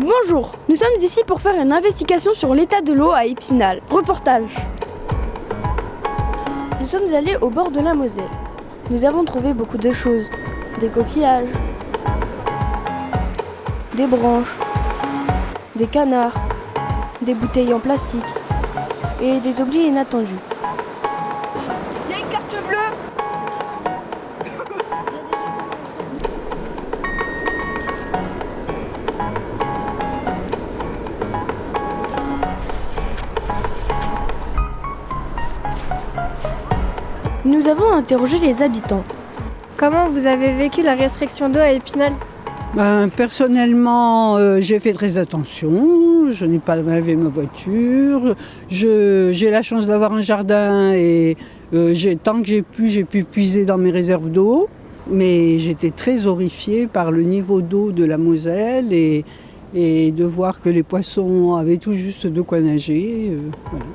Bonjour, nous sommes ici pour faire une investigation sur l'état de l'eau à Épinal. Reportage. Nous sommes allés au bord de la Moselle. Nous avons trouvé beaucoup de choses. Des coquillages, des branches, des canards, des bouteilles en plastique et des objets inattendus. Il y a une carte bleue. Nous avons interrogé les habitants. Comment vous avez vécu la restriction d'eau à Épinal ? Personnellement, j'ai fait très attention. Je n'ai pas lavé ma voiture. J'ai la chance d'avoir un jardin et tant que j'ai pu puiser dans mes réserves d'eau. Mais j'étais très horrifiée par le niveau d'eau de la Moselle et de voir que les poissons avaient tout juste de quoi nager. Voilà.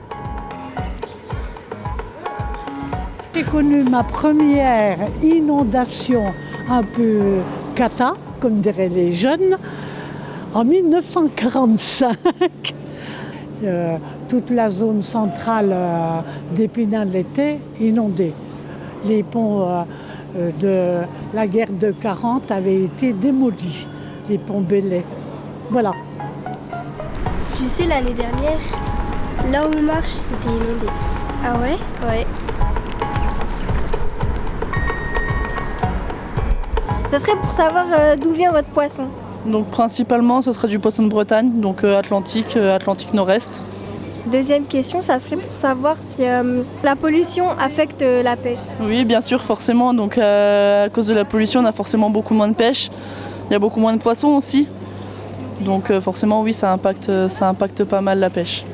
J'ai connu ma première inondation un peu cata, comme diraient les jeunes, en 1945. Toute la zone centrale d'Épinal était inondée. Les ponts de la guerre de 40 avaient été démolis, les ponts Belay. Voilà. Tu sais, l'année dernière, là où on marche, c'était inondé. Ah ouais ? Ouais. Ce serait pour savoir d'où vient votre poisson. Donc principalement, ce serait du poisson de Bretagne, donc Atlantique Nord-Est. Deuxième question, ça serait pour savoir si la pollution affecte la pêche. Oui, bien sûr, forcément. Donc à cause de la pollution, on a forcément beaucoup moins de pêche. Il y a beaucoup moins de poissons aussi. Donc forcément, oui, ça impacte pas mal la pêche.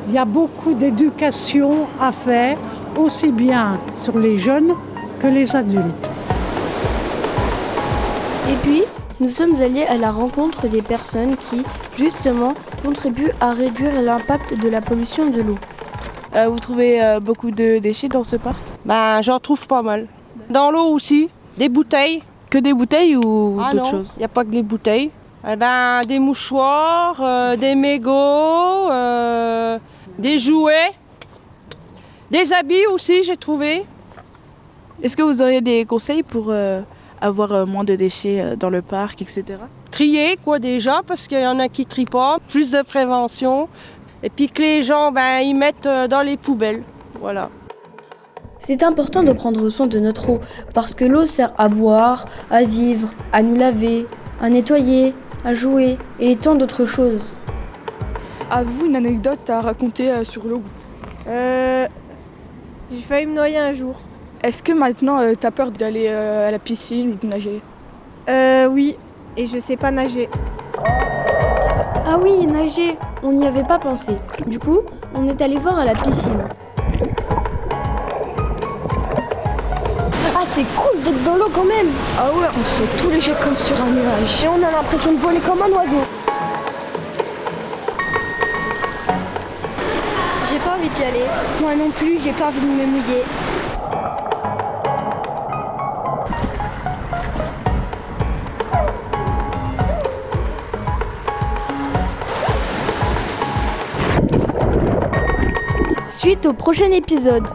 Il y a beaucoup d'éducation à faire, aussi bien sur les jeunes que les adultes. Et puis, nous sommes allés à la rencontre des personnes qui, justement, contribuent à réduire l'impact de la pollution de l'eau. Vous trouvez beaucoup de déchets dans ce parc ? J'en trouve pas mal. Dans l'eau aussi, des bouteilles. Que des bouteilles ou d'autres choses ? Il n'y a pas que les bouteilles. Des mouchoirs, des mégots, des jouets, des habits aussi, j'ai trouvé. Est-ce que vous auriez des conseils pour avoir moins de déchets dans le parc, etc. ? Trier déjà, parce qu'il y en a qui trient pas. Plus de prévention. Et puis que les gens, ils mettent dans les poubelles. Voilà. C'est important de prendre soin de notre eau, parce que l'eau sert à boire, à vivre, à nous laver, à nettoyer, à jouer et tant d'autres choses. Avez-vous une anecdote à raconter sur l'eau ? J'ai failli me noyer un jour. Est-ce que maintenant t'as peur d'aller à la piscine ou de nager ? Oui, et je sais pas nager. Ah oui, nager, on n'y avait pas pensé. Du coup, on est allé voir à la piscine. Ah, c'est cool d'être dans l'eau quand même. Ah ouais, on saute tous les jets comme sur un nuage. Et on a l'impression de voler comme un oiseau. J'ai pas envie d'y aller. Moi non plus, j'ai pas envie de me mouiller. Suite au prochain épisode.